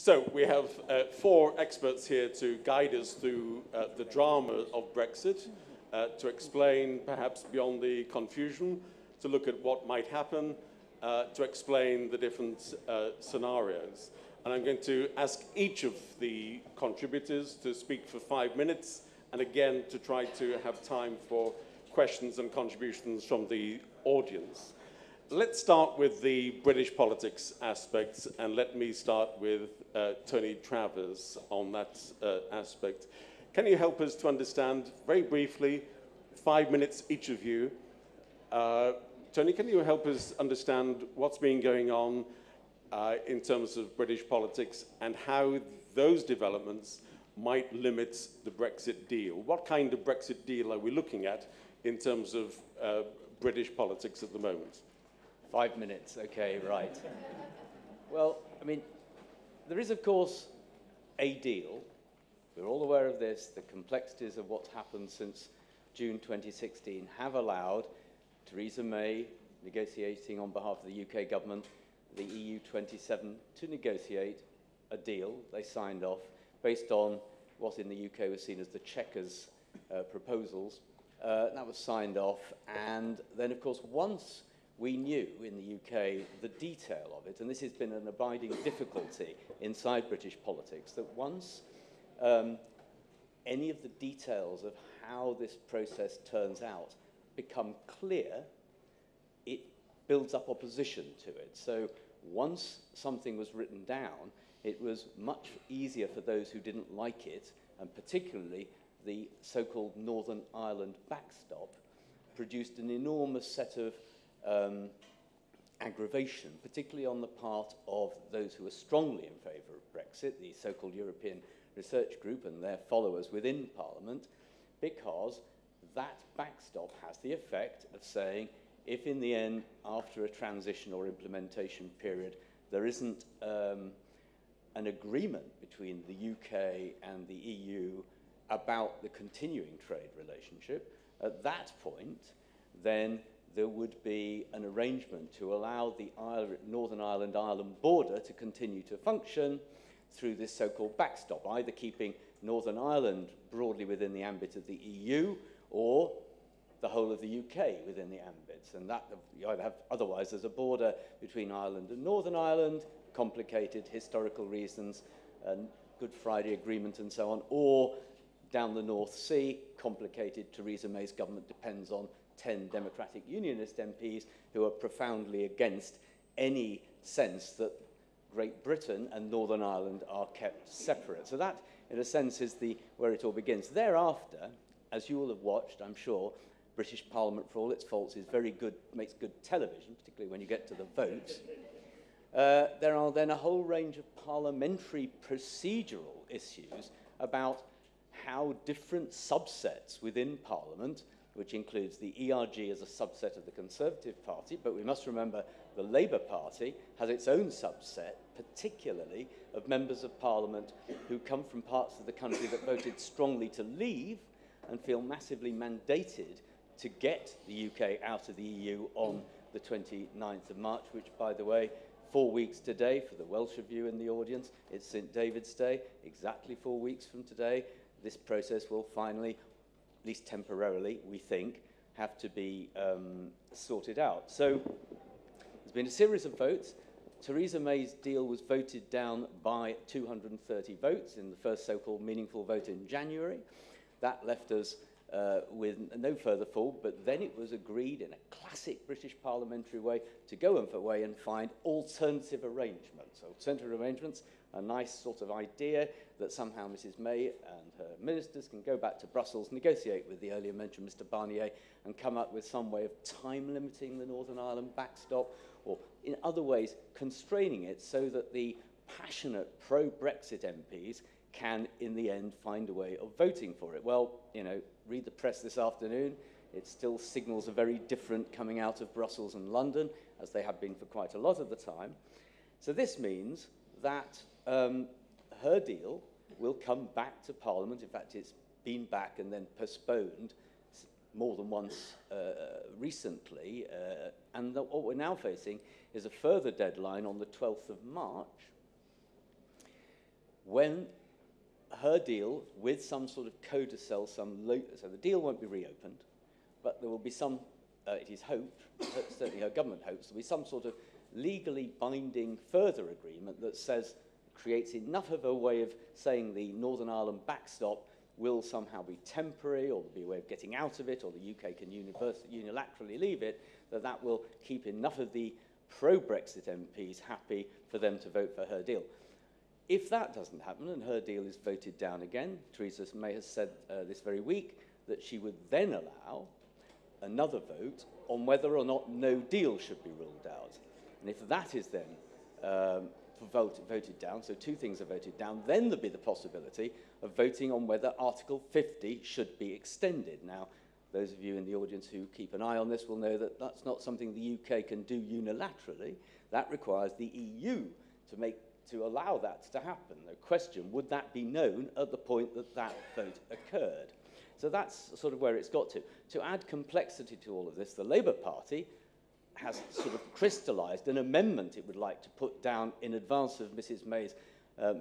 So we have four experts here to guide us through the drama of Brexit, to explain perhaps beyond the confusion, to look at what might happen, to explain the different scenarios. And I'm going to ask each of the contributors to speak for 5 minutes, and again to try to have time for questions and contributions from the audience. Let's start with the British politics aspects, and let me start with Tony Travers on that aspect. Can you help us to understand, very briefly, 5 minutes each of you, Tony, can you help us understand what's been going on in terms of British politics and how those developments might limit the Brexit deal? What kind of Brexit deal are we looking at in terms of British politics at the moment? 5 minutes, okay, right. Well, I mean, there is, of course, a deal. We're all aware of this. The complexities of what's happened since June 2016 have allowed Theresa May, negotiating on behalf of the UK government, the EU 27, to negotiate a deal they signed off based on what in the UK was seen as the Chequers proposals. That was signed off, and then, of course, once we knew in the UK the detail of it, and this has been an abiding difficulty inside British politics, that once any of the details of how this process turns out become clear, it builds up opposition to it. So once something was written down, it was much easier for those who didn't like it, and particularly the so-called Northern Ireland backstop, produced an enormous set of aggravation, particularly on the part of those who are strongly in favour of Brexit, the so-called European Research Group and their followers within Parliament, because that backstop has the effect of saying, if in the end, after a transition or implementation period, there isn't an agreement between the UK and the EU about the continuing trade relationship, at that point, then there would be an arrangement to allow the Northern Ireland border to continue to function through this so-called backstop, either keeping Northern Ireland broadly within the ambit of the EU or the whole of the UK within the ambit. And that you either have, otherwise there's a border between Ireland and Northern Ireland, complicated historical reasons, and Good Friday Agreement and so on, or down the North Sea, complicated. Theresa May's government depends on 10 Democratic Unionist MPs who are profoundly against any sense that Great Britain and Northern Ireland are kept separate. So that, in a sense, is where it all begins. Thereafter, as you will have watched, I'm sure, British Parliament, for all its faults, is very good, makes good television, particularly when you get to the votes. There are then a whole range of parliamentary procedural issues about how different subsets within Parliament, which includes the ERG as a subset of the Conservative Party, but we must remember the Labour Party has its own subset, particularly of members of Parliament who come from parts of the country that voted strongly to leave and feel massively mandated to get the UK out of the EU on the 29th of March, which, by the way, 4 weeks today, for the Welsh of you in the audience, it's St David's Day, exactly 4 weeks from today, this process will finally, at least temporarily, we think, have to be sorted out. So there's been a series of votes. Theresa May's deal was voted down by 230 votes in the first so-called meaningful vote in January. That left us with no further fall, but then it was agreed in a classic British parliamentary way to go away and find alternative arrangements. Alternative arrangements, a nice sort of idea that somehow Mrs May and her ministers can go back to Brussels, negotiate with the earlier mentioned Mr Barnier, and come up with some way of time limiting the Northern Ireland backstop, or in other ways constraining it so that the passionate pro-Brexit MPs can, in the end, find a way of voting for it. Well, you know, read the press this afternoon. It still signals are very different coming out of Brussels and London, as they have been for quite a lot of the time. So this means that her deal will come back to Parliament. In fact, it's been back and then postponed more than once recently. And what we're now facing is a further deadline on the 12th of March. when her deal with some sort of codicil, so the deal won't be reopened, but there will be some, it is hoped, certainly her government hopes, there will be some sort of legally binding further agreement that says, creates enough of a way of saying the Northern Ireland backstop will somehow be temporary, or there'll be a way of getting out of it, or the UK can unilaterally leave it, that will keep enough of the pro-Brexit MPs happy for them to vote for her deal. If that doesn't happen and her deal is voted down again, Theresa May has said this very week that she would then allow another vote on whether or not no deal should be ruled out. And if that is then voted down, so two things are voted down, then there'll be the possibility of voting on whether Article 50 should be extended. Now, those of you in the audience who keep an eye on this will know that that's not something the UK can do unilaterally. That requires the EU to allow that to happen. The question, would that be known at the point that that vote occurred? So that's sort of where it's got to. To add complexity to all of this, the Labour Party has sort of crystallised an amendment it would like to put down in advance of Mrs May's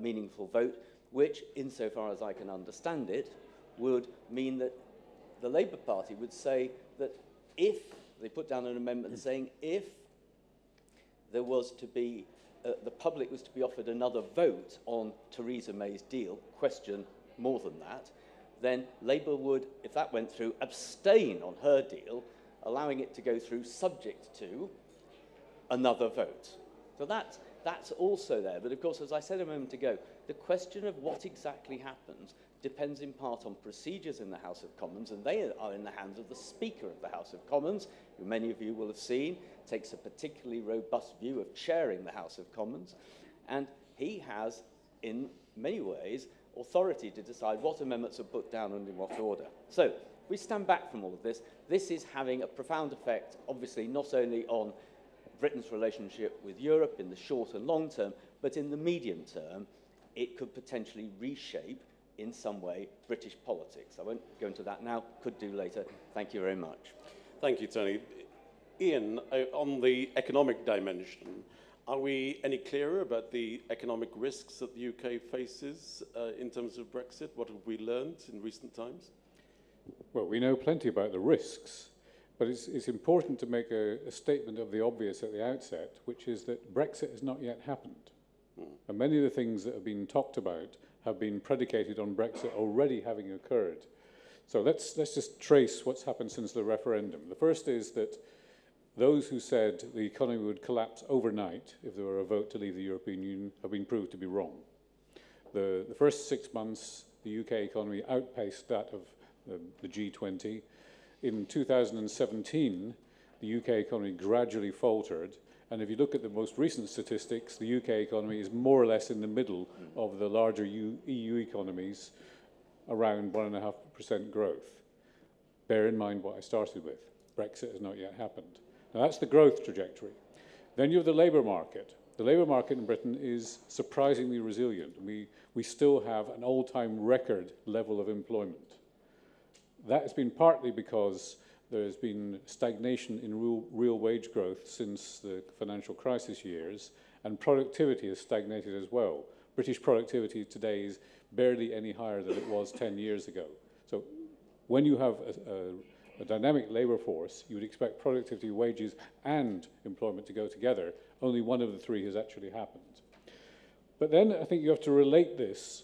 meaningful vote, which, insofar as I can understand it, would mean that the Labour Party would say that if, they put down an amendment saying if there was to be, the public was to be offered another vote on Theresa May's deal, question more than that, then Labour would, if that went through, abstain on her deal, allowing it to go through subject to another vote. So that's also there. But of course, as I said a moment ago, the question of what exactly happens depends in part on procedures in the House of Commons, and they are in the hands of the Speaker of the House of Commons, who many of you will have seen, takes a particularly robust view of chairing the House of Commons, and he has, in many ways, authority to decide what amendments are put down and in what order. So, if we stand back from all of this, this is having a profound effect, obviously, not only on Britain's relationship with Europe in the short and long term, but in the medium term, it could potentially reshape, in some way, British politics. I won't go into that now, could do later. Thank you very much. Thank you, Tony. Iain, on the economic dimension, are we any clearer about the economic risks that the UK faces in terms of Brexit? What have we learned in recent times? Well, we know plenty about the risks, but it's important to make a statement of the obvious at the outset, which is that Brexit has not yet happened. And many of the things that have been talked about have been predicated on Brexit already having occurred. So let's just trace what's happened since the referendum. The first is that those who said the economy would collapse overnight if there were a vote to leave the European Union have been proved to be wrong. The first 6 months, the UK economy outpaced that of the G20. In 2017, the UK economy gradually faltered. And if you look at the most recent statistics, the UK economy is more or less in the middle of the larger EU economies, around 1.5% growth. Bear in mind what I started with. Brexit has not yet happened. Now, that's the growth trajectory. Then you have the labour market. The labour market in Britain is surprisingly resilient. We still have an all-time record level of employment. That has been partly because there's been stagnation in real wage growth since the financial crisis years, and productivity has stagnated as well. British productivity today is barely any higher than it was 10 years ago. So when you have a dynamic labour force, you would expect productivity, wages, and employment to go together. Only one of the three has actually happened. But then I think you have to relate this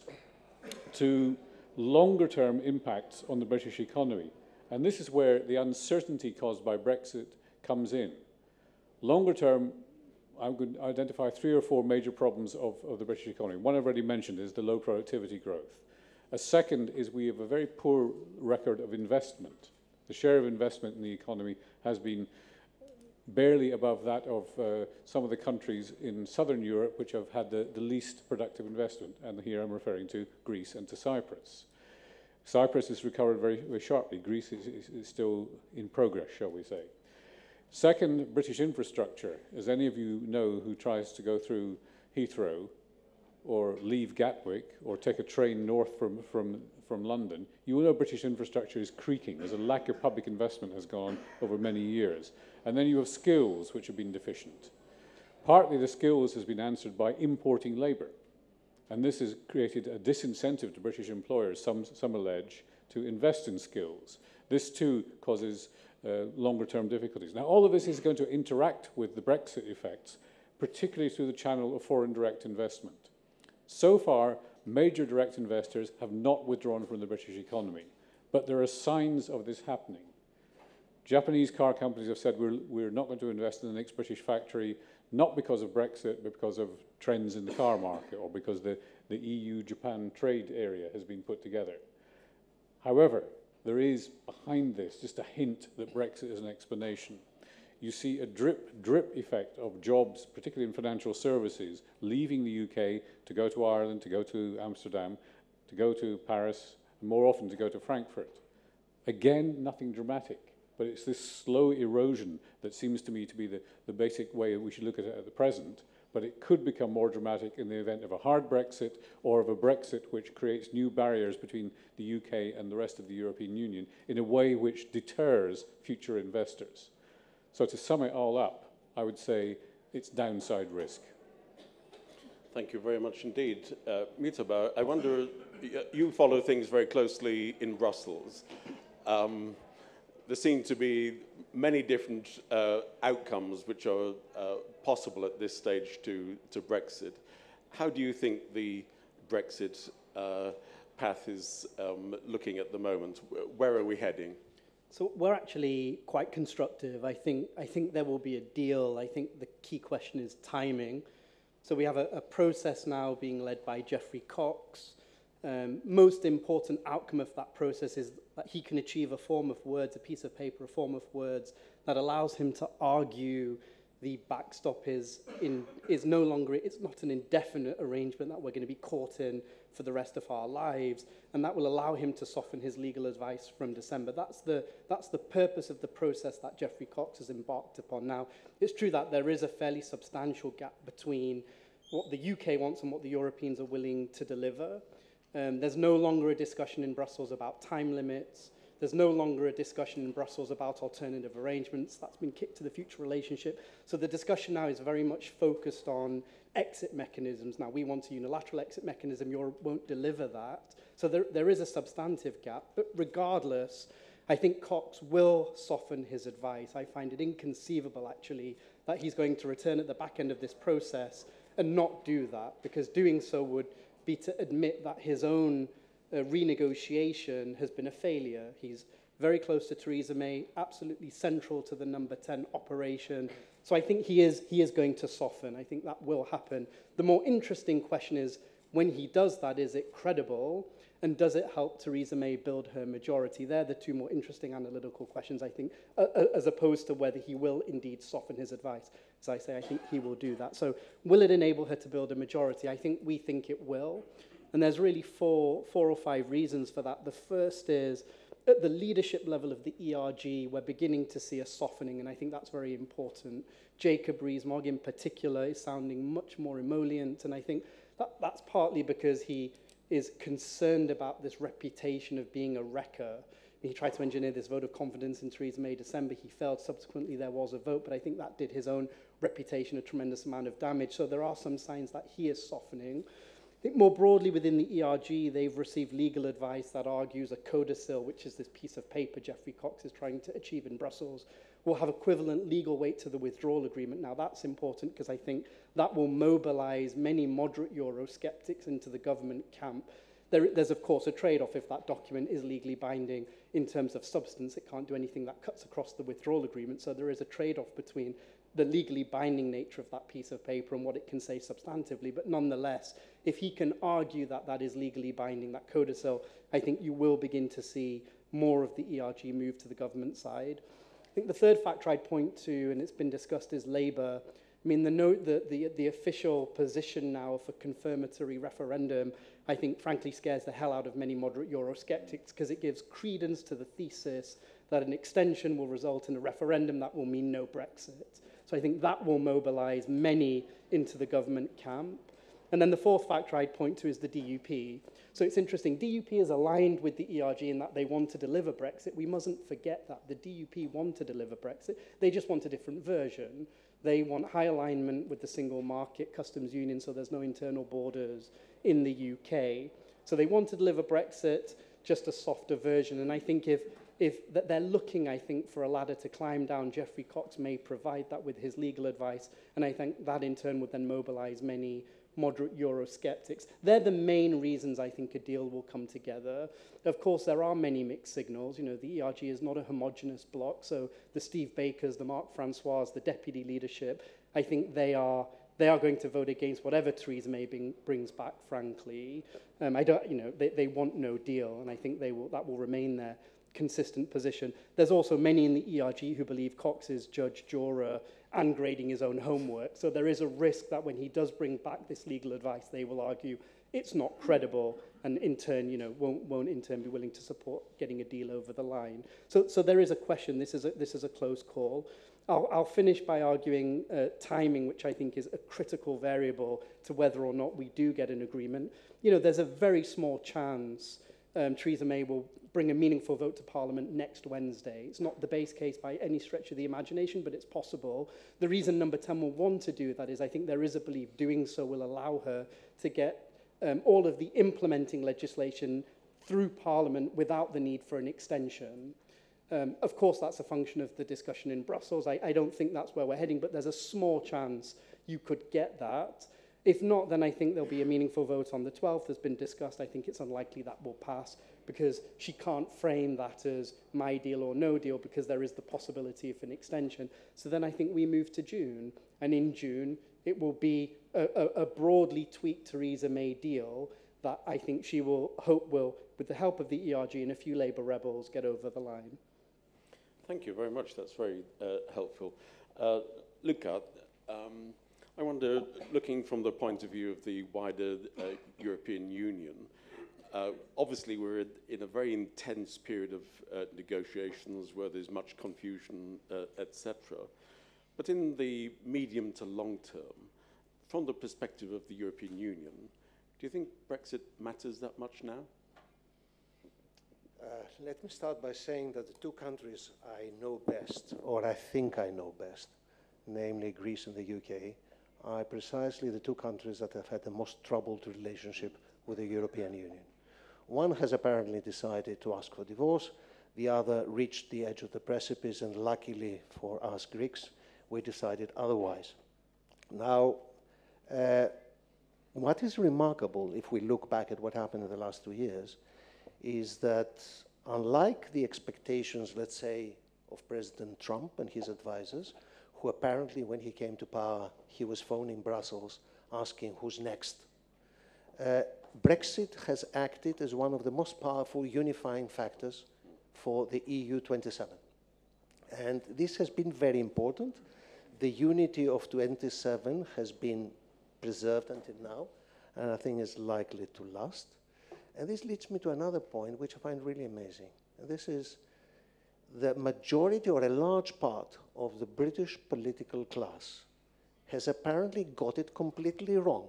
to longer-term impacts on the British economy. And this is where the uncertainty caused by Brexit comes in. Longer term, I'm going to identify 3 or 4 major problems of the British economy. One I've already mentioned is the low productivity growth. A second is we have a very poor record of investment. The share of investment in the economy has been barely above that of some of the countries in southern Europe which have had the least productive investment. And here I'm referring to Greece and to Cyprus. Cyprus has recovered very, very sharply. Greece is still in progress, shall we say. Second, British infrastructure. As any of you know who tries to go through Heathrow or leave Gatwick or take a train north from London, you will know British infrastructure is creaking. There's a lack of public investment has gone over many years. And then you have skills which have been deficient. Partly the skills has been answered by importing labour. And this has created a disincentive to British employers, some allege, to invest in skills. This too causes longer-term difficulties. Now, all of this is going to interact with the Brexit effects, particularly through the channel of foreign direct investment. So far, major direct investors have not withdrawn from the British economy, but there are signs of this happening. Japanese car companies have said we're not going to invest in the next British factory, not because of Brexit, but because of trends in the car market or because the EU-Japan trade area has been put together. However, there is behind this just a hint that Brexit is an explanation. You see a drip effect of jobs, particularly in financial services, leaving the UK to go to Ireland, to go to Amsterdam, to go to Paris, and more often to go to Frankfurt. Again, nothing dramatic, but it's this slow erosion that seems to me to be the basic way we should look at it at the present, but it could become more dramatic in the event of a hard Brexit or of a Brexit which creates new barriers between the UK and the rest of the European Union in a way which deters future investors. So to sum it all up, I would say it's downside risk. Thank you very much indeed. Mujtaba, I wonder, you follow things very closely in Brussels. There seem to be many different outcomes which are possible at this stage to Brexit. How do you think the Brexit path is looking at the moment? Where are we heading? So we're actually quite constructive. I think there will be a deal. I think the key question is timing. So we have a process now being led by Geoffrey Cox. Most important outcome of that process is that he can achieve a form of words, a piece of paper, a form of words that allows him to argue the backstop is no longer, it's not an indefinite arrangement that we're going to be caught in for the rest of our lives, and that will allow him to soften his legal advice from December. That's the purpose of the process that Geoffrey Cox has embarked upon. Now, it's true that there is a fairly substantial gap between what the UK wants and what the Europeans are willing to deliver. There's no longer a discussion in Brussels about time limits. There's no longer a discussion in Brussels about alternative arrangements. That's been kicked to the future relationship. So the discussion now is very much focused on exit mechanisms. Now, we want a unilateral exit mechanism. Europe won't deliver that. So there is a substantive gap. But regardless, I think Cox will soften his advice. I find it inconceivable, actually, that he's going to return at the back end of this process and not do that, because doing so would be to admit that his own renegotiation has been a failure. He's very close to Theresa May, absolutely central to the number 10 operation. So I think he is going to soften. I think that will happen. The more interesting question is, when he does that, is it credible? And does it help Theresa May build her majority? They're the two more interesting analytical questions, I think, as opposed to whether he will indeed soften his advice. As I say, I think he will do that. So will it enable her to build a majority? We think it will. And there's really four or five reasons for that. The first is, at the leadership level of the ERG, we're beginning to see a softening, and I think that's very important. Jacob Rees-Mogg in particular is sounding much more emollient, and I think that's partly because he is concerned about this reputation of being a wrecker. He tried to engineer this vote of confidence in Theresa May December. He failed. Subsequently, there was a vote, but I think that did his own reputation a tremendous amount of damage. So there are some signs that he is softening. I think more broadly within the ERG, they've received legal advice that argues a codicil, which is this piece of paper Geoffrey Cox is trying to achieve in Brussels, will have equivalent legal weight to the withdrawal agreement. Now, that's important because I think that will mobilize many moderate Eurosceptics into the government camp. There's, of course, a trade-off if that document is legally binding in terms of substance. It can't do anything that cuts across the withdrawal agreement. So there is a trade-off between the legally binding nature of that piece of paper and what it can say substantively. But nonetheless, if he can argue that that is legally binding, that codicil, I think you will begin to see more of the ERG move to the government side. I think the third factor I'd point to, and it's been discussed, is Labour. I mean, the note that the official position now of a confirmatory referendum, I think, frankly, scares the hell out of many moderate Eurosceptics because it gives credence to the thesis that an extension will result in a referendum that will mean no Brexit. So I think that will mobilize many into the government camp. And then the fourth factor I'd point to is the DUP. So it's interesting, DUP is aligned with the ERG in that they want to deliver Brexit. We mustn't forget that. The DUP want to deliver Brexit. They just want a different version. They want high alignment with the single market customs union, so there's no internal borders in the UK. So they want to deliver Brexit, just a softer version. And I think if that they're looking, I think, for a ladder to climb down, Geoffrey Cox may provide that with his legal advice. And I think that in turn would then mobilize many moderate Eurosceptics. They're the main reasons I think a deal will come together. Of course, there are many mixed signals. You know, the ERG is not a homogenous bloc, so the Steve Bakers, the Mark Francois, the deputy leadership, I think they are going to vote against whatever Theresa May brings back, frankly. They want no deal, and I think that will remain their consistent position. There's also many in the ERG who believe Cox is judge, juror, and grading his own homework. So there is a risk that when he does bring back this legal advice, they will argue it's not credible, and in turn, won't in turn be willing to support getting a deal over the line. So there is a question. This is a close call. I'll finish by arguing timing, which I think is a critical variable to whether or not we do get an agreement. There's a very small chance Theresa May will bring a meaningful vote to Parliament next Wednesday. It's not the base case by any stretch of the imagination, but it's possible. The reason Number 10 will want to do that is I think there is a belief doing so will allow her to get all of the implementing legislation through Parliament without the need for an extension. Of course, that's a function of the discussion in Brussels. I don't think that's where we're heading, but there's a small chance you could get that. If not, then I think there'll be a meaningful vote on the 12th, has been discussed. I think it's unlikely that will pass because she can't frame that as my deal or no deal because there is the possibility of an extension. So then I think we move to June, and in June, it will be a broadly tweaked Theresa May deal that I think she will, with the help of the ERG and a few Labour rebels, get over the line. Thank you very much. That's very helpful. Loukas, I wonder, looking from the point of view of the wider European Union, obviously we're in a very intense period of negotiations where there's much confusion, etc. But in the medium to long term, from the perspective of the European Union, do you think Brexit matters that much now? Let me start by saying that the two countries I know best, or I think I know best, namely Greece and the UK, are precisely the two countries that have had the most troubled relationship with the European Union. One has apparently decided to ask for divorce, the other reached the edge of the precipice, and luckily for us Greeks, we decided otherwise. Now, what is remarkable, if we look back at what happened in the last 2 years, is that unlike the expectations, let's say, of President Trump and his advisors, who apparently, when he came to power, he was phoning Brussels asking who's next. Brexit has acted as one of the most powerful unifying factors for the EU 27. And this has been very important. The unity of 27 has been preserved until now, and I think is likely to last. And this leads me to another point, which I find really amazing. And this is the majority or a large part of the British political class has apparently got it completely wrong.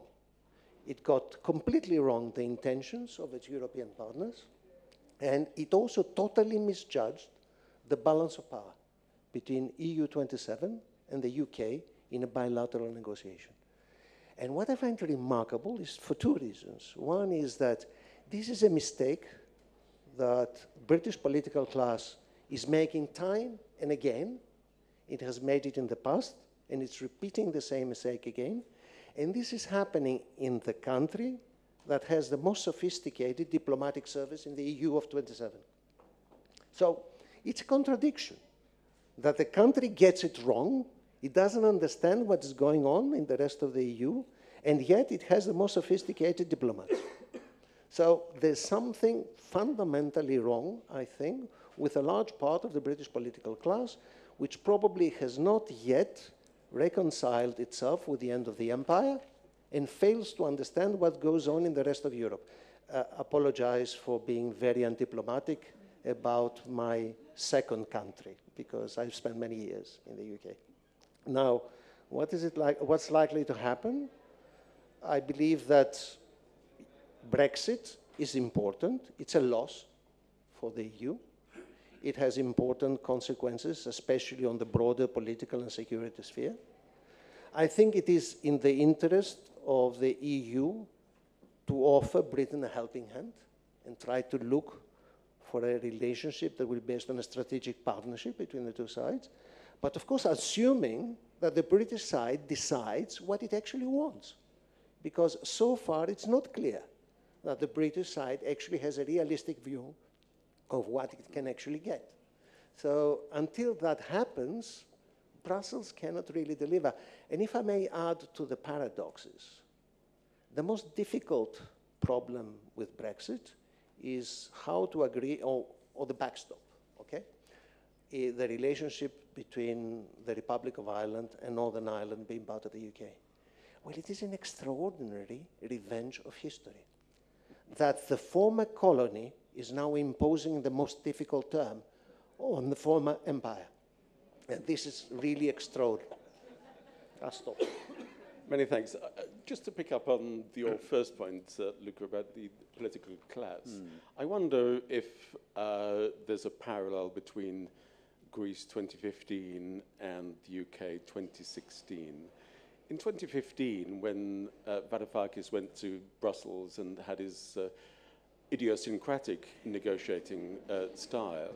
It got completely wrong the intentions of its European partners, and it also totally misjudged the balance of power between EU 27 and the UK in a bilateral negotiation. And what I find remarkable is for two reasons. One is that this is a mistake that British political class is making time and again. It has made it in the past, and it's repeating the same mistake again. And this is happening in the country that has the most sophisticated diplomatic service in the EU of 27. So it's a contradiction that the country gets it wrong, it doesn't understand what is going on in the rest of the EU, and yet it has the most sophisticated diplomats. So there's something fundamentally wrong, I think, with a large part of the British political class, which probably has not yet reconciled itself with the end of the empire and fails to understand what goes on in the rest of Europe. Apologize for being very undiplomatic about my second country, because I've spent many years in the UK. Now, what's likely to happen? I believe that Brexit is important. It's a loss for the EU. It has important consequences, especially on the broader political and security sphere. I think it is in the interest of the EU to offer Britain a helping hand and try to look for a relationship that will be based on a strategic partnership between the two sides. But of course, assuming that the British side decides what it actually wants. Because so far, it's not clear that the British side actually has a realistic view of what it can actually get. So until that happens, Brussels cannot really deliver. And if I may add to the paradoxes, the most difficult problem with Brexit is how to agree on the backstop, okay? The relationship between the Republic of Ireland and Northern Ireland being part of the UK. Well, it is an extraordinary revenge of history that the former colony is now imposing the most difficult term on the former empire. And this is really extraordinary. I'll stop. Many thanks. Just to pick up on your first point, Luca, about the political class, I wonder if there's a parallel between Greece 2015 and the UK 2016. In 2015, when Varoufakis went to Brussels and had his idiosyncratic negotiating style,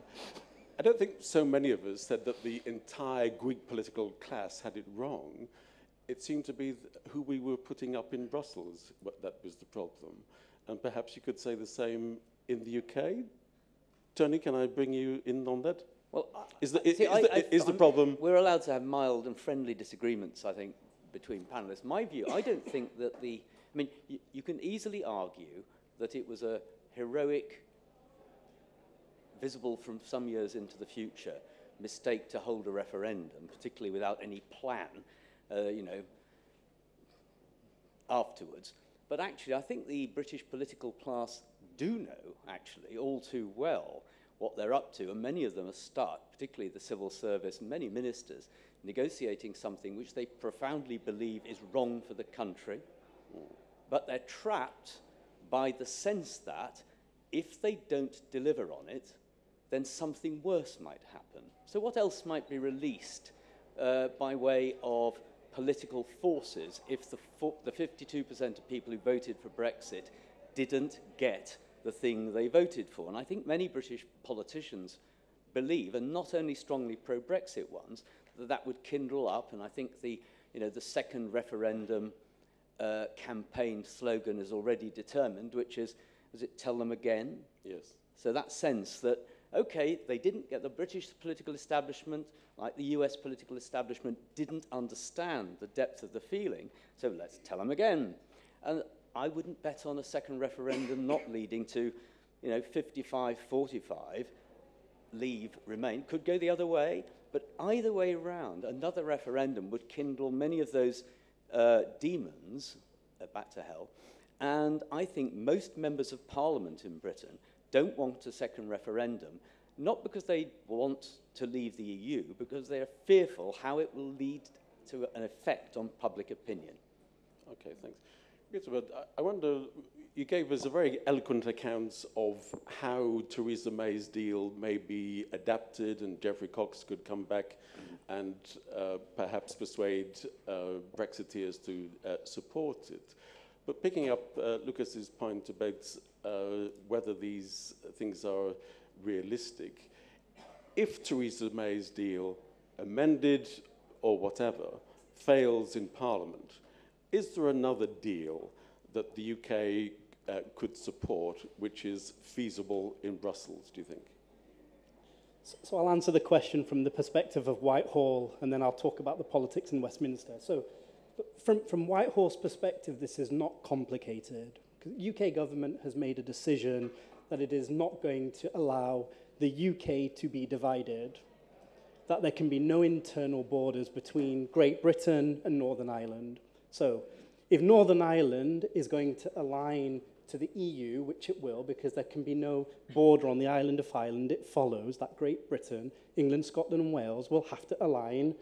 I don't think so many of us said that the entire Greek political class had it wrong. It seemed to be who we were putting up in Brussels that was the problem. And perhaps you could say the same in the UK? Tony, can I bring you in on that? Well, is the problem... We're allowed to have mild and friendly disagreements, I think, between panellists. My view, I don't think that the... I mean, you can easily argue that it was a heroic, visible from some years into the future, mistake to hold a referendum, particularly without any plan, you know, afterwards. But actually, I think the British political class do know, actually, all too well what they're up to, and many of them are stuck, particularly the civil service and many ministers, negotiating something which they profoundly believe is wrong for the country, but they're trapped by the sense that if they don't deliver on it, then something worse might happen. So what else might be released by way of political forces if the 52% of people who voted for Brexit didn't get the thing they voted for? And I think many British politicians believe, and not only strongly pro-Brexit ones, that that would kindle up, and I think the second referendum campaign slogan is already determined, which is it tell them again? Yes. So that sense that, okay, they didn't get the British political establishment, like the US political establishment, didn't understand the depth of the feeling, so let's tell them again. And I wouldn't bet on a second referendum not leading to, 55-45, leave, remain. Could go the other way, but either way around, another referendum would kindle many of those demons, back to hell. And I think most members of Parliament in Britain don't want a second referendum, not because they want to leave the EU, because they are fearful how it will lead to an effect on public opinion. Okay, thanks. I wonder, you gave us a very eloquent account of how Theresa May's deal may be adapted, and Geoffrey Cox could come back and perhaps persuade Brexiteers to support it. But picking up Lucas's point about whether these things are realistic, if Theresa May's deal, amended or whatever, fails in Parliament, is there another deal that the UK could support which is feasible in Brussels, do you think? So I'll answer the question from the perspective of Whitehall, and then I'll talk about the politics in Westminster. So from Whitehall's perspective, this is not complicated. The UK government has made a decision that it is not going to allow the UK to be divided, that there can be no internal borders between Great Britain and Northern Ireland. So if Northern Ireland is going to align to the EU, which it will, because there can be no border on the island of Ireland, it follows that Great Britain, England, Scotland and Wales will have to align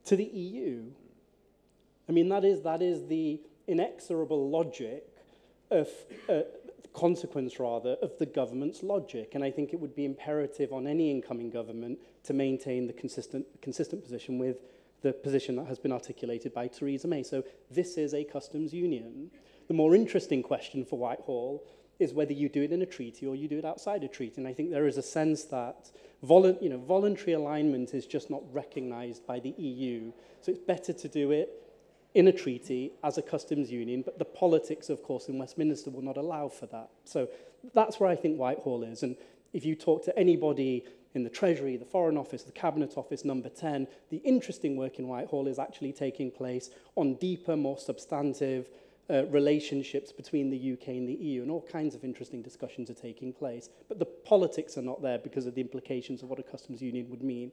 to the EU. I mean, that is the inexorable logic of, consequence rather, of the government's logic. And I think it would be imperative on any incoming government to maintain the consistent position with the position that has been articulated by Theresa May. So this is a customs union. The more interesting question for Whitehall is whether you do it in a treaty or you do it outside a treaty. And I think there is a sense that voluntary alignment is just not recognised by the EU. So it's better to do it in a treaty as a customs union, but the politics, of course, in Westminster will not allow for that. So that's where I think Whitehall is. And if you talk to anybody in the Treasury, the Foreign Office, the Cabinet Office, number 10, the interesting work in Whitehall is actually taking place on deeper, more substantive relationships between the UK and the EU, and all kinds of interesting discussions are taking place. But the politics are not there because of the implications of what a customs union would mean.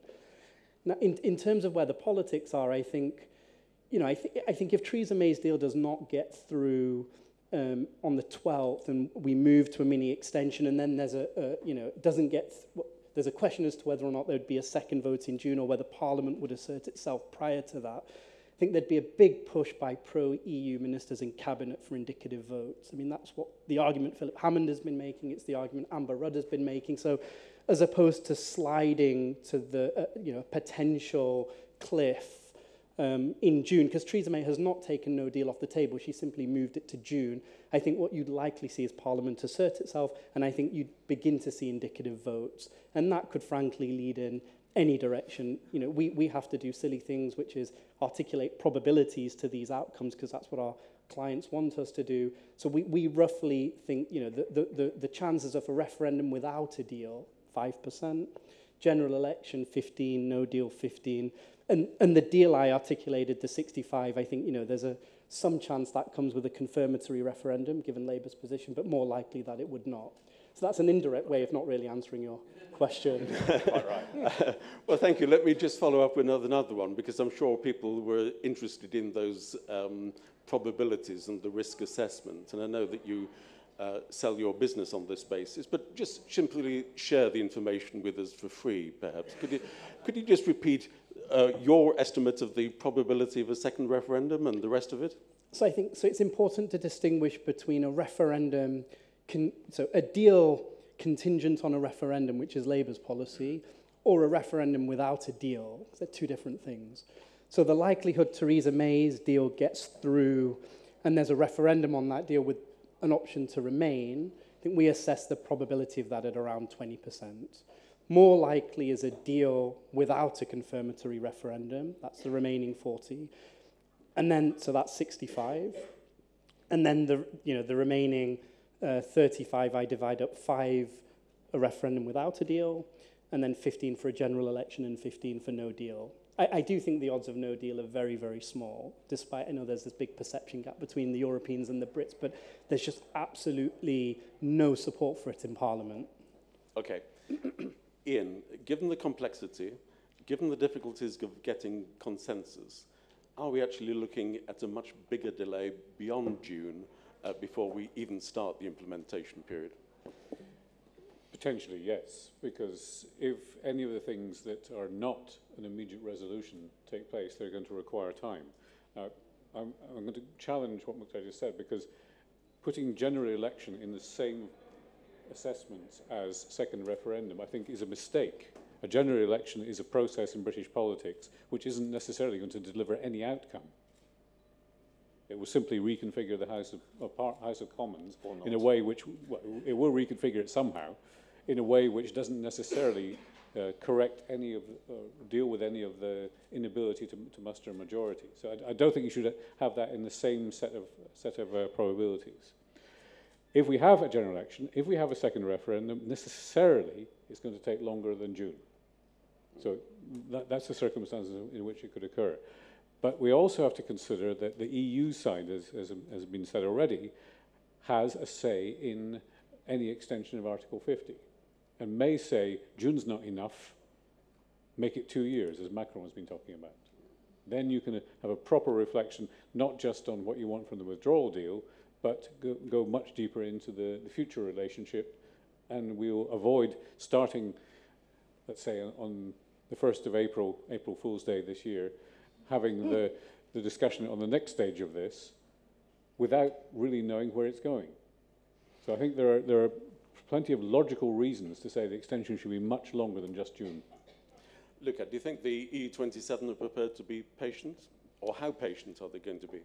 Now, in terms of where the politics are, I think, I think if Theresa May's deal does not get through on the 12th, and we move to a mini extension, and then there's there's a question as to whether or not there would be a second vote in June, or whether Parliament would assert itself prior to that. I think there'd be a big push by pro-EU ministers in Cabinet for indicative votes. I mean, that's what the argument Philip Hammond has been making. It's the argument Amber Rudd has been making. So as opposed to sliding to the potential cliff in June, because Theresa May has not taken no deal off the table, she simply moved it to June. I think what you'd likely see is Parliament assert itself, and I think you'd begin to see indicative votes. And that could frankly lead in any direction. We have to do silly things, which is articulate probabilities to these outcomes, because that's what our clients want us to do. So we roughly think, the chances of a referendum without a deal, 5%, general election, 15, no deal, 15, and the deal I articulated, the 65, I think, there's some chance that comes with a confirmatory referendum, given Labour's position, but more likely that it would not. So that's an indirect way of not really answering your question. Quite right. Well, thank you. Let me just follow up with another one, because I'm sure people were interested in those probabilities and the risk assessment. And I know that you sell your business on this basis, but just simply share the information with us for free, perhaps. Could you just repeat your estimate of the probability of a second referendum and the rest of it? So I think it's important to distinguish between a referendum, so a deal contingent on a referendum, which is Labour's policy, or a referendum without a deal. They're two different things. So the likelihood Theresa May's deal gets through and there's a referendum on that deal with an option to remain, I think we assess the probability of that at around 20%. More likely is a deal without a confirmatory referendum. That's the remaining 40. And then, so that's 65. And then the remaining 35, I divide up 5 a referendum without a deal, and then 15 for a general election and 15 for no deal. I do think the odds of no deal are very, very small, despite I know there's this big perception gap between the Europeans and the Brits, but there's just absolutely no support for it in Parliament. Okay. Iain, given the complexity, given the difficulties of getting consensus, are we actually looking at a much bigger delay beyond June before we even start the implementation period? Potentially, yes, because if any of the things that are not an immediate resolution take place, they're going to require time. Now, I'm going to challenge what Mujtaba just said, because putting general election in the same assessments as second referendum, I think, is a mistake. A general election is a process in British politics which isn't necessarily going to deliver any outcome. It will simply reconfigure the House of Commons in a way which, well, it will reconfigure it somehow, in a way which doesn't necessarily correct any of, deal with any of the inability to muster a majority. So I don't think you should have that in the same set of probabilities. If we have a general election, if we have a second referendum, necessarily it's going to take longer than June. So that's the circumstances in which it could occur. But we also have to consider that the EU side, as has been said already, has a say in any extension of Article 50. And may say, June's not enough, make it 2 years, as Macron has been talking about. Then you can have a proper reflection, not just on what you want from the withdrawal deal, but go much deeper into the future relationship, and we'll avoid starting, let's say, on the 1st of April, April Fool's Day this year, having the discussion on the next stage of this without really knowing where it's going. So I think there are plenty of logical reasons to say the extension should be much longer than just June. Loukas, do you think the EU27 are prepared to be patient? Or how patient are they going to be?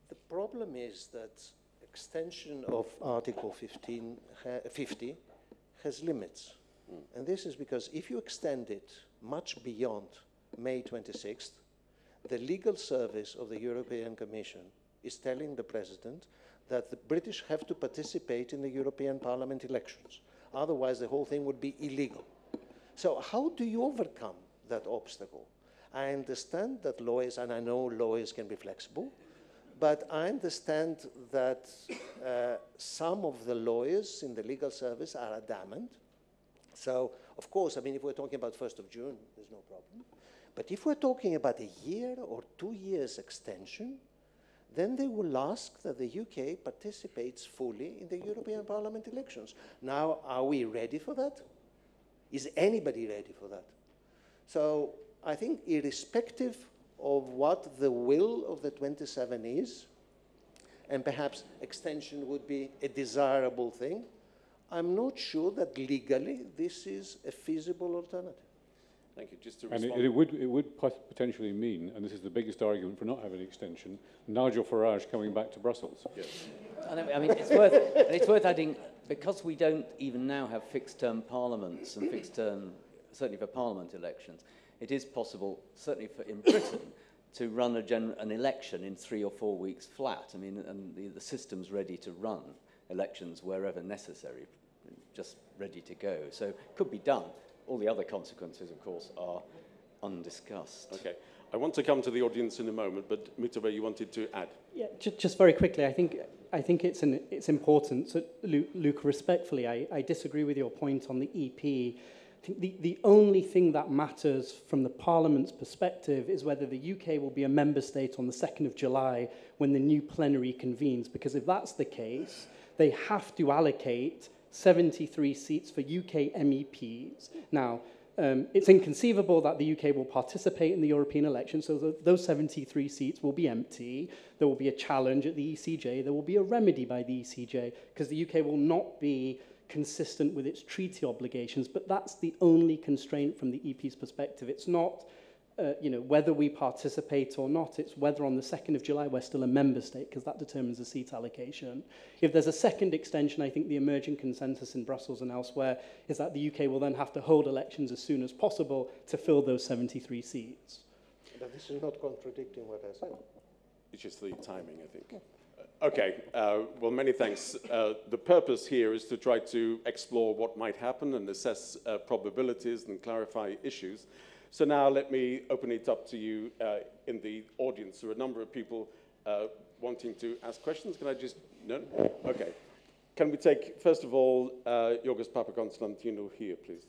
The problem is that extension of Article 50 has limits. And this is because if you extend it much beyond May 26th, the legal service of the European Commission is telling the President that the British have to participate in the European Parliament elections. Otherwise, the whole thing would be illegal. So how do you overcome that obstacle? I understand that lawyers, and I know lawyers can be flexible, but I understand that some of the lawyers in the legal service are adamant. So, of course, I mean, if we're talking about 1st of June, there's no problem. But if we're talking about a year or 2 years extension, then they will ask that the UK participates fully in the European Parliament elections. Now, are we ready for that? Is anybody ready for that? So I think irrespective of what the will of the 27 is, and perhaps extension would be a desirable thing, I'm not sure that legally this is a feasible alternative. Thank you. Just to and respond. it would potentially mean, and this is the biggest argument for not having an extension, Nigel Farage coming back to Brussels. Yes. I mean, it's worth adding, because we don't even now have fixed-term parliaments and fixed-term, certainly for parliament elections, it is possible, certainly in Britain, to run an election in 3 or 4 weeks flat. I mean, and the system's ready to run elections wherever necessary, just ready to go. So it could be done. All the other consequences, of course, are undiscussed. Okay. I want to come to the audience in a moment, but Mujtaba, you wanted to add? Yeah, just very quickly, I think it's important. So, Luke, respectfully, I disagree with your point on the EP. I think the only thing that matters from the Parliament's perspective is whether the UK will be a member state on the 2nd of July when the new plenary convenes, because if that's the case, they have to allocate 73 seats for UK MEPs. Now, it's inconceivable that the UK will participate in the European elections, so those 73 seats will be empty. There will be a challenge at the ECJ. There will be a remedy by the ECJ, because the UK will not be consistent with its treaty obligations, but that's the only constraint from the EP's perspective. It's not whether we participate or not, it's whether on the 2nd of July we're still a member state, because that determines the seat allocation. If there's a second extension, I think the emerging consensus in Brussels and elsewhere is that the UK will then have to hold elections as soon as possible to fill those 73 seats. But this is not contradicting what I said. It's just the timing, I think. Okay, well, many thanks. The purpose here is to try to explore what might happen and assess probabilities and clarify issues. So now let me open it up to you in the audience. There are a number of people wanting to ask questions. Can I just, no? Okay. Can we take, first of all, Yorgos Papakonstantinou here, please?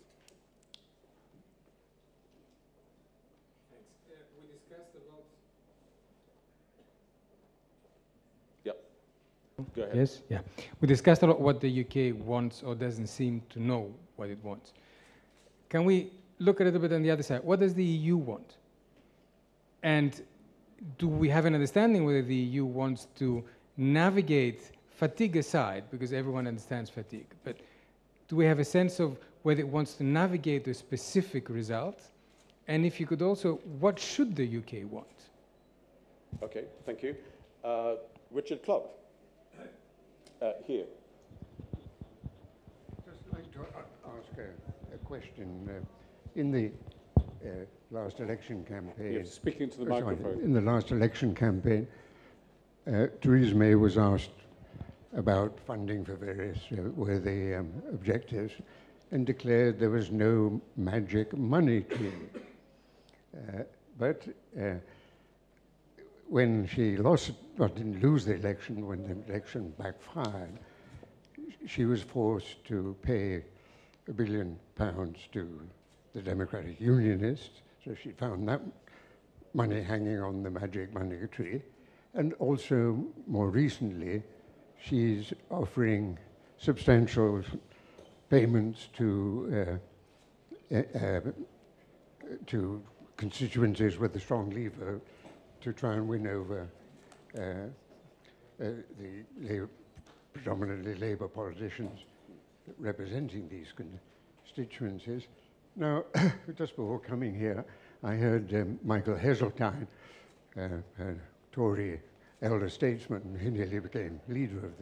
Thanks. We discussed about... Yep. Go ahead. Yes, yeah. We discussed a lot what the UK wants or doesn't seem to know what it wants. Can we look a little bit on the other side? What does the EU want? And do we have an understanding whether the EU wants to navigate fatigue aside, because everyone understands fatigue, but do we have a sense of whether it wants to navigate a specific result? And if you could also, what should the UK want? Okay, thank you. Richard Clubb, here. Just like to ask a question. In the last election campaign... You're speaking to the microphone. In the last election campaign, Theresa May was asked about funding for various worthy objectives and declared there was no magic money tree. But when she lost, but didn't lose the election, when the election backfired, she was forced to pay £1 billion to the Democratic Unionists, so she found that money hanging on the magic money tree. And also, more recently, she's offering substantial payments to constituencies with a strong lever to try and win over the predominantly Labour politicians representing these constituencies. Now, just before coming here, I heard Michael Heseltine, a Tory elder statesman, he nearly became leader of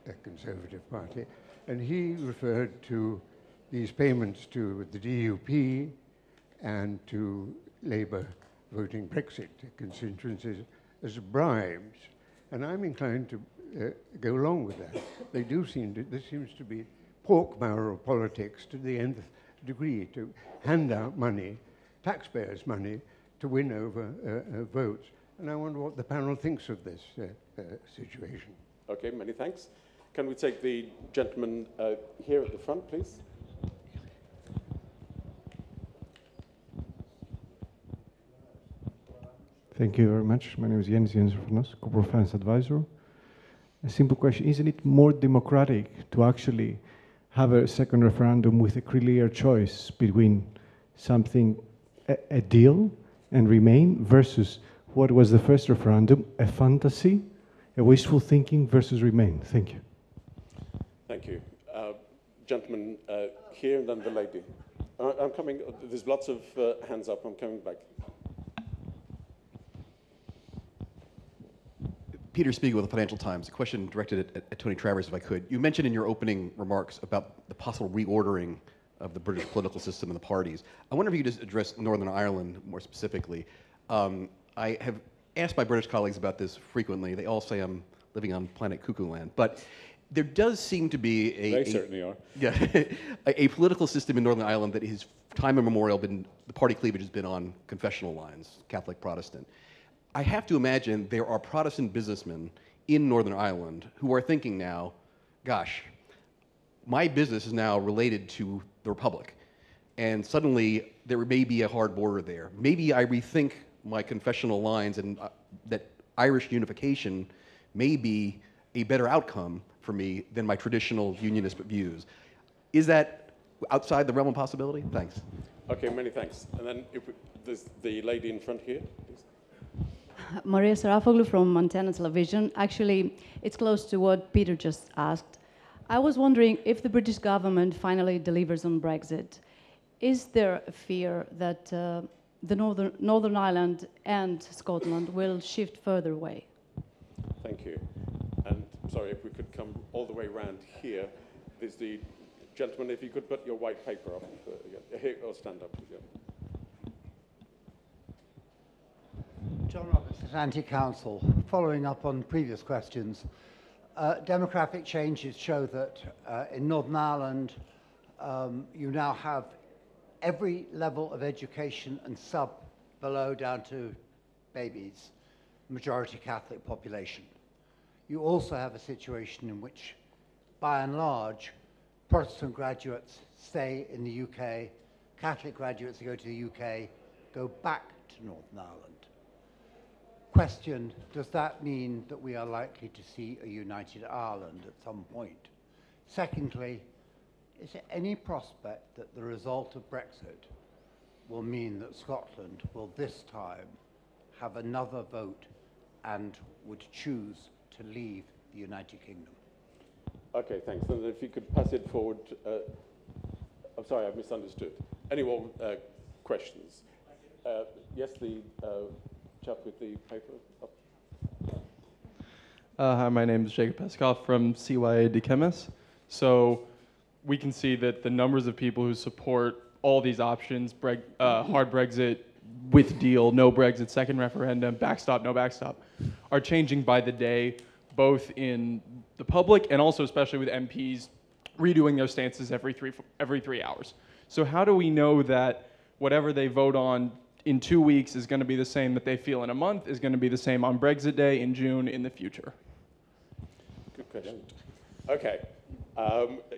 the Conservative Party, and he referred to these payments to the DUP and to Labour voting Brexit constituencies as bribes. And I'm inclined to go along with that. They do seem to, this seems to be pork barrel politics to the nth degree, to hand out money, taxpayers' money, to win over votes. And I wonder what the panel thinks of this situation. Okay, many thanks. Can we take the gentleman here at the front, please? Thank you very much. My name is Iain Corporate Finance Advisor. A simple question: isn't it more democratic to actually have a second referendum with a clear choice between something, a deal and remain, versus what was the first referendum, a fantasy, a wishful thinking versus remain? Thank you. Thank you. Gentleman here and then the lady. I'm coming, there's lots of hands up, I'm coming back. Peter Spiegel with the Financial Times. A question directed at Tony Travers, if I could. You mentioned in your opening remarks about the possible reordering of the British political system and the parties. I wonder if you could just address Northern Ireland more specifically. I have asked my British colleagues about this frequently. They all say I'm living on planet cuckoo land. But there does seem to be They certainly are. Yeah, a political system in Northern Ireland that has time immemorial been, the party cleavage has been on confessional lines, Catholic, Protestant. I have to imagine there are Protestant businessmen in Northern Ireland who are thinking now, gosh, my business is now related to the Republic, and suddenly there may be a hard border there. Maybe I rethink my confessional lines, and that Irish unification may be a better outcome for me than my traditional unionist views. Is that outside the realm of possibility? Thanks. Okay, many thanks. And then if there's the lady in front here, please. Maria Sarafoglu from Montana Television. Actually, it's close to what Peter just asked. I was wondering if the British government finally delivers on Brexit, is there a fear that the Northern Ireland and Scotland will shift further away? Thank you. And sorry, if we could come all the way around here. There's the gentleman, if you could put your white paper up here, or stand up. Yeah. John Roberts at Anti-Council. Following up on previous questions, demographic changes show that in Northern Ireland, you now have every level of education and below down to babies, majority Catholic population. You also have a situation in which, by and large, Protestant graduates stay in the UK, Catholic graduates who go to the UK go back to Northern Ireland. Question, does that mean that we are likely to see a united Ireland at some point? Secondly, is there any prospect that the result of Brexit will mean that Scotland will this time have another vote and would choose to leave the United Kingdom? Okay, thanks. And if you could pass it forward. I'm sorry, I've misunderstood. Any more questions? Yes, the chap with the paper up. Hi, my name is Jacob Peskoff from CYA DeChemis. So we can see that the numbers of people who support all these options, hard Brexit, with deal, no Brexit, second referendum, backstop, no backstop, are changing by the day, both in the public and also especially with MPs redoing their stances every three hours. So how do we know that whatever they vote on in 2 weeks is going to be the same that they feel in a month, is going to be the same on Brexit Day, in June, in the future? Good question. Okay.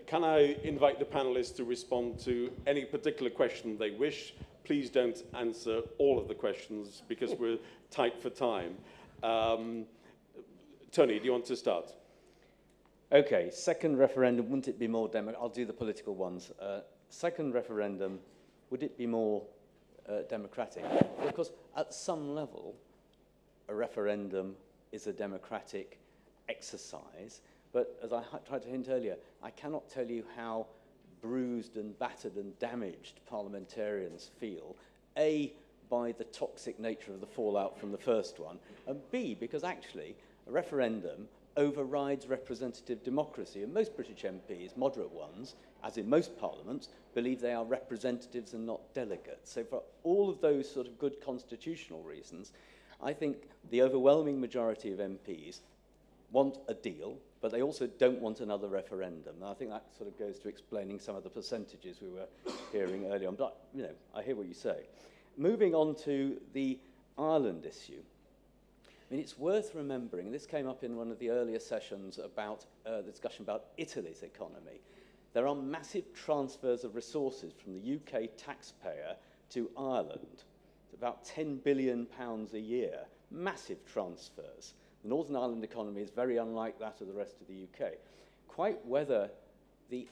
Can I invite the panelists to respond to any particular question they wish? Please don't answer all of the questions because we're tight for time. Tony, do you want to start? Okay, second referendum, wouldn't it be more I'll do the political ones. Second referendum, would it be more democratic? Well, of course, at some level, a referendum is a democratic exercise, but as I tried to hint earlier, I cannot tell you how bruised and battered and damaged parliamentarians feel, A, by the toxic nature of the fallout from the first one, and B, because actually a referendum overrides representative democracy, and most British MPs, moderate ones, as in most parliaments, believe they are representatives and not delegates. So for all of those sort of good constitutional reasons, I think the overwhelming majority of MPs want a deal, but they also don't want another referendum. And I think that sort of goes to explaining some of the percentages we were hearing earlier on. But, you know, I hear what you say. Moving on to the Ireland issue. I mean, it's worth remembering, and this came up in one of the earlier sessions about the discussion about Italy's economy. There are massive transfers of resources from the UK taxpayer to Ireland. It's about £10 billion a year. Massive transfers. The Northern Ireland economy is very unlike that of the rest of the UK. Quite whether the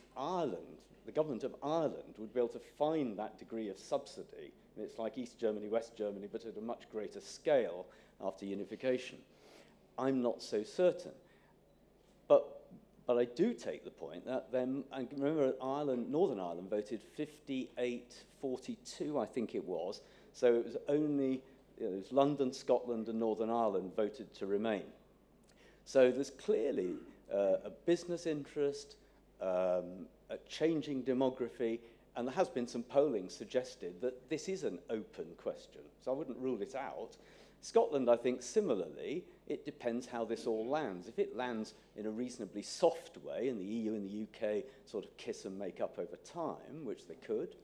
government of Ireland would be able to find that degree of subsidy, and it's like East Germany, West Germany, but at a much greater scale after unification, I'm not so certain. But I do take the point that then, and remember, Northern Ireland voted 58-42, I think it was. So it was only, it was London, Scotland, and Northern Ireland voted to remain. So there's clearly a business interest, a changing demography, and there has been some polling suggested that this is an open question. So I wouldn't rule it out. Scotland, I think, similarly, it depends how this all lands. If it lands in a reasonably soft way, and the EU and the UK sort of kiss and make up over time, which they could,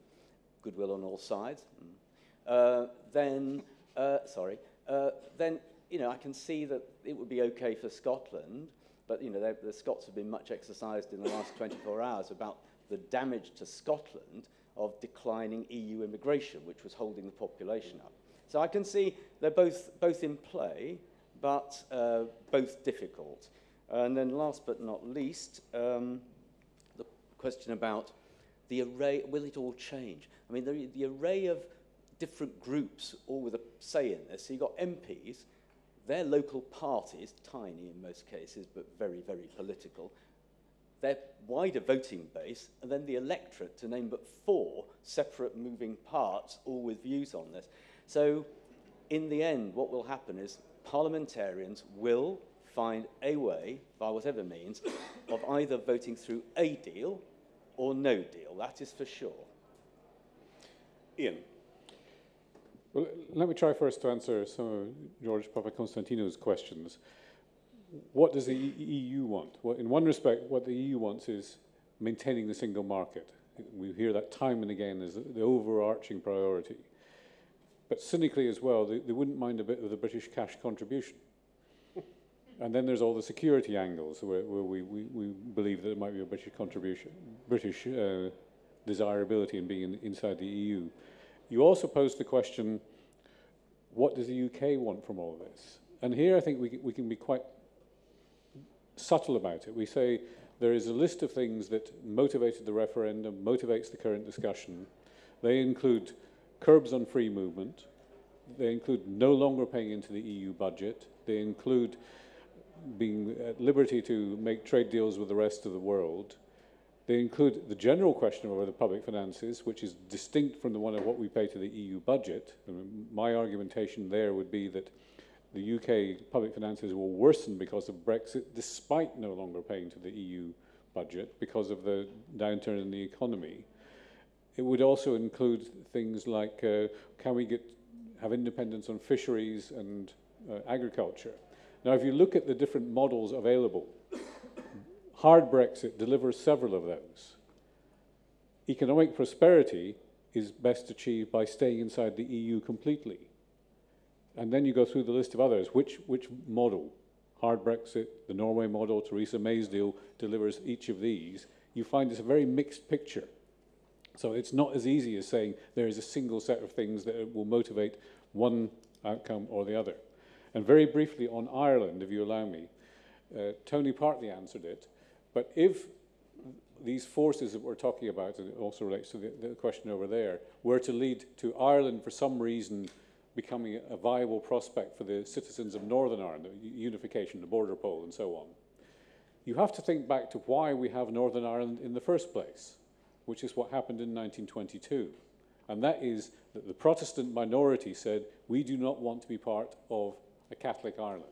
goodwill on all sides, then you know, I can see that it would be okay for Scotland, but you know, the Scots have been much exercised in the last 24 hours about the damage to Scotland of declining EU immigration, which was holding the population up. So I can see they're both in play, but both difficult. And then last but not least, the question about the array, will it all change? I mean, the array of different groups, all with a say in this. So you've got MPs, their local parties, tiny in most cases, but very, very political, their wider voting base, and then the electorate, to name but 4 separate moving parts, all with views on this. So in the end, what will happen is parliamentarians will find a way, by whatever means, of either voting through a deal or no deal. That is for sure. Iain. Well, let me try first to answer some of George Papakonstantino's questions. What does the EU want? Well, in one respect, what the EU wants is maintaining the single market. We hear that time and again as the overarching priority. But cynically as well, they wouldn't mind a bit of the British cash contribution. And then there's all the security angles where we believe that there might be a British contribution, British desirability in being inside the EU. You also posed the question, what does the UK want from all this? And here I think we can be quite subtle about it. We say there is a list of things that motivated the referendum, motivates the current discussion. They include curbs on free movement. They include no longer paying into the EU budget. They include being at liberty to make trade deals with the rest of the world. They include the general question over the public finances, which is distinct from the one of what we pay to the EU budget. And my argumentation there would be that the UK public finances will worsen because of Brexit, despite no longer paying to the EU budget because of the downturn in the economy. It would also include things like, can we have independence on fisheries and agriculture? Now, if you look at the different models available, hard Brexit delivers several of those. Economic prosperity is best achieved by staying inside the EU completely. And then you go through the list of others. Which model? Hard Brexit, the Norway model, Theresa May's deal delivers each of these. You find it's a very mixed picture. So it's not as easy as saying there is a single set of things that will motivate one outcome or the other. And very briefly on Ireland, if you allow me, Tony partly answered it, but if these forces that we're talking about, and it also relates to the question over there, were to lead to Ireland for some reason becoming a viable prospect for the citizens of Northern Ireland, the unification, the border poll and so on, you have to think back to why we have Northern Ireland in the first place. which is what happened in 1922. And that is that the Protestant minority said, we do not want to be part of a Catholic Ireland.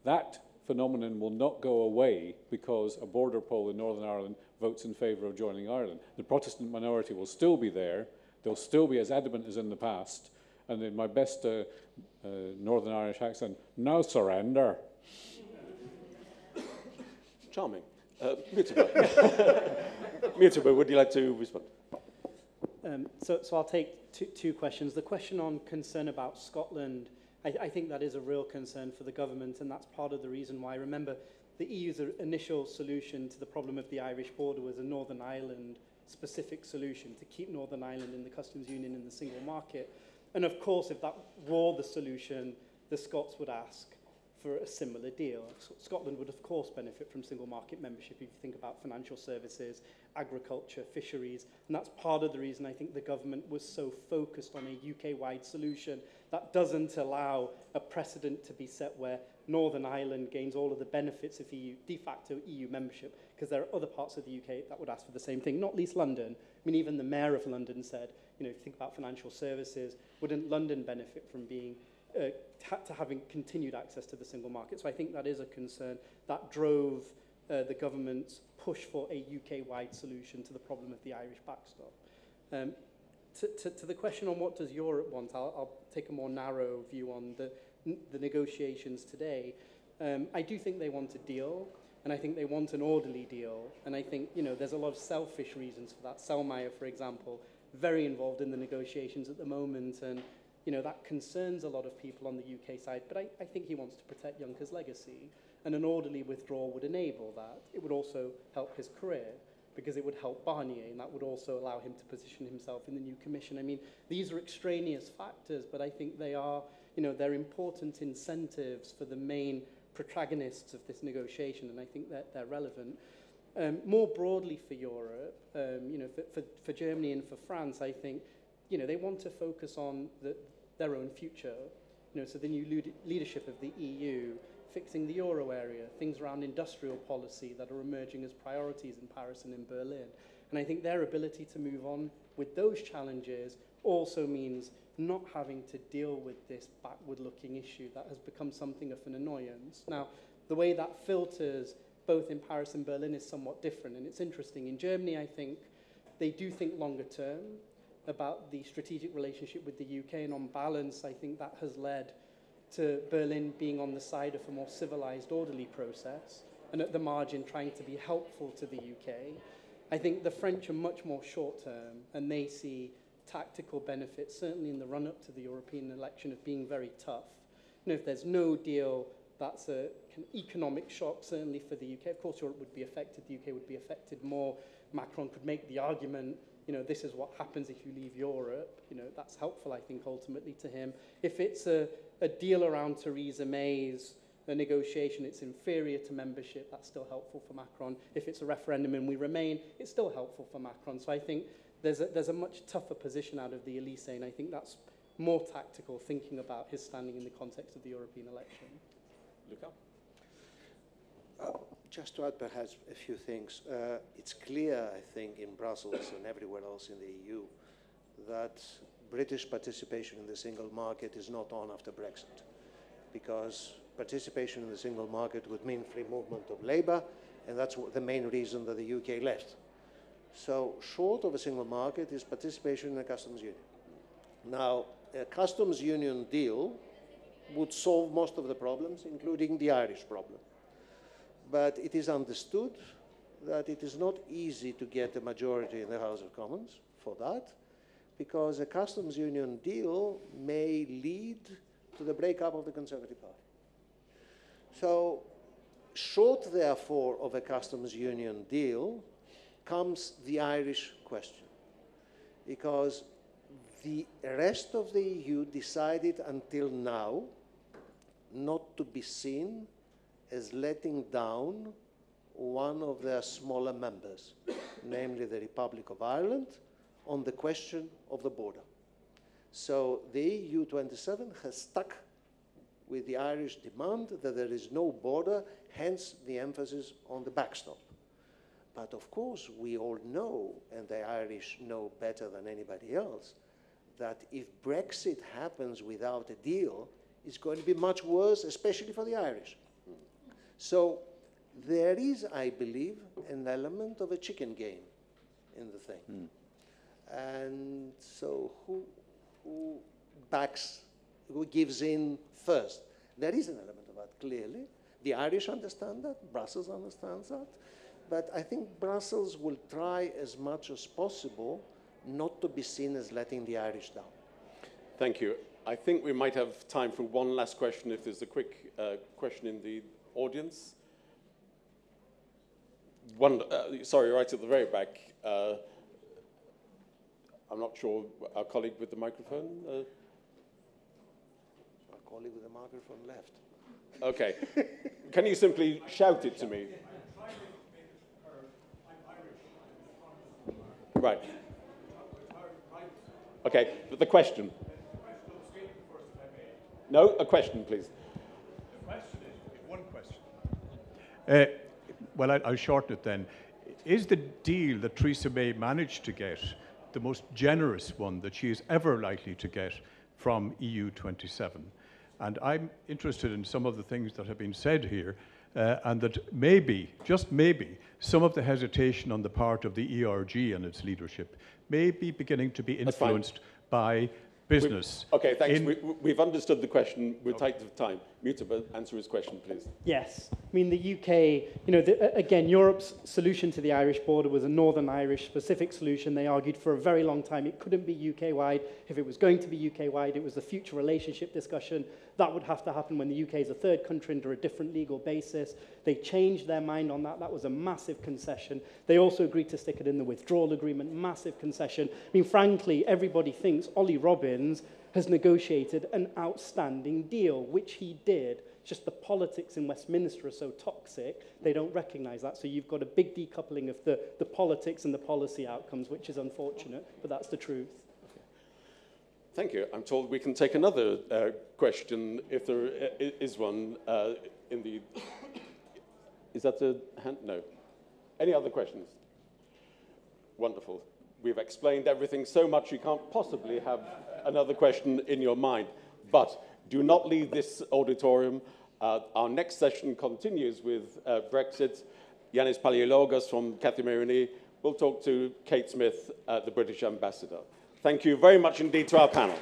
That phenomenon will not go away because a border poll in Northern Ireland votes in favour of joining Ireland. The Protestant minority will still be there. They'll still be as adamant as in the past. And in my best Northern Irish accent, no surrender. Charming. Mujtaba. Mujtaba, would you like to respond? So I'll take two questions. The question on concern about Scotland, I think that is a real concern for the government, and that's part of the reason why. Remember, the EU's initial solution to the problem of the Irish border was a Northern Ireland-specific solution to keep Northern Ireland in the customs union and the single market. And of course, if that were the solution, the Scots would ask for a similar deal. Scotland would, of course, benefit from single market membership if you think about financial services, agriculture, fisheries. And that's part of the reason I think the government was so focused on a UK-wide solution that doesn't allow a precedent to be set where Northern Ireland gains all of the benefits of EU, de facto EU membership, because there are other parts of the UK that would ask for the same thing, not least London. I mean, even the mayor of London said, you know, if you think about financial services, wouldn't London benefit from being to having continued access to the single market? So I think that is a concern that drove the government's push for a UK-wide solution to the problem of the Irish backstop. To the question on what does Europe want, I'll take a more narrow view on the negotiations today. I do think they want a deal, and I think they want an orderly deal. And I think, you know, there's a lot of selfish reasons for that. Selmayr, for example, very involved in the negotiations at the moment, and you know, that concerns a lot of people on the UK side, but I think he wants to protect Juncker's legacy, and an orderly withdrawal would enable that. It would also help his career, because it would help Barnier, and that would also allow him to position himself in the new commission. I mean, these are extraneous factors, but I think they are, you know, they're important incentives for the main protagonists of this negotiation, and I think that they're relevant. More broadly for Europe, you know, for Germany and for France, I think, you know, they want to focus on their own future. You know, so the new leadership of the EU, fixing the euro area, things around industrial policy that are emerging as priorities in Paris and in Berlin. And I think their ability to move on with those challenges also means not having to deal with this backward-looking issue that has become something of an annoyance. Now, the way that filters both in Paris and Berlin is somewhat different, and it's interesting. In Germany, I think they do think longer term about the strategic relationship with the UK, and on balance, I think that has led to Berlin being on the side of a more civilized, orderly process, and at the margin trying to be helpful to the UK. I think the French are much more short-term, and they see tactical benefits, certainly in the run-up to the European election, of being very tough. You know, if there's no deal, that's an economic shock, certainly for the UK. Of course, Europe would be affected, the UK would be affected more. Macron could make the argument, you know, this is what happens if you leave Europe. You know, that's helpful, I think, ultimately to him. If it's a deal around Theresa May's negotiation, it's inferior to membership, that's still helpful for Macron. If it's a referendum and we remain, it's still helpful for Macron. So I think there's a much tougher position out of the Elysee, and I think that's more tactical, thinking about his standing in the context of the European election. Loukas? Just to add perhaps a few things. It's clear, I think, in Brussels and everywhere else in the EU that British participation in the single market is not on after Brexit, because participation in the single market would mean free movement of labour, and that's the main reason that the UK left. So short of a single market is participation in a customs union. Now, a customs union deal would solve most of the problems, including the Irish problem. But it is understood that it is not easy to get a majority in the House of Commons for that, because a customs union deal may lead to the breakup of the Conservative Party. So, short, therefore, of a customs union deal comes the Irish question, because the rest of the EU decided until now not to be seen as letting down one of their smaller members, namely the Republic of Ireland, on the question of the border. So the EU27 has stuck with the Irish demand that there is no border, hence the emphasis on the backstop. But of course, we all know, and the Irish know better than anybody else, that if Brexit happens without a deal, it's going to be much worse, especially for the Irish. So there is, I believe, an element of a chicken game in the thing. And so who backs, who gives in first? There is an element of that, clearly. The Irish understand that, Brussels understands that, but I think Brussels will try as much as possible not to be seen as letting the Irish down. Thank you. I think we might have time for one last question if there's a quick question in the audience. Sorry, right at the very back. I'm not sure, our colleague with the microphone? Our colleague with the microphone left. Okay. Can you simply shout it to me? Right. Okay, but the question. No, a question, please. The question is one question. Well, I'll shorten it then. Is the deal that Theresa May managed to get the most generous one that she is ever likely to get from EU27? And I'm interested in some of the things that have been said here, and that maybe, just maybe, some of the hesitation on the part of the ERG and its leadership may be beginning to be influenced by business. Okay, thanks. We've understood the question. We're tight of time. Mujtaba, answer his question, please. Yes. I mean, the UK, you know, again, Europe's solution to the Irish border was a Northern Irish specific solution. They argued for a very long time it couldn't be UK-wide. If it was going to be UK-wide, it was a future relationship discussion. That would have to happen when the UK is a third country under a different legal basis. They changed their mind on that. That was a massive concession. They also agreed to stick it in the withdrawal agreement, massive concession. I mean, frankly, everybody thinks Ollie Robbins has negotiated an outstanding deal, which he did. Just the politics in Westminster are so toxic, they don't recognise that. So you've got a big decoupling of the politics and the policy outcomes, which is unfortunate, but that's the truth. Okay. Thank you. I'm told we can take another question, if there is one in the... Is that a hand? No. Any other questions? Wonderful. We've explained everything so much you can't possibly have another question in your mind. But do not leave this auditorium. Our next session continues with Brexit. Yanis Palaiologos from Cathy Merini will talk to Kate Smith, the British ambassador. Thank you very much indeed to our panel.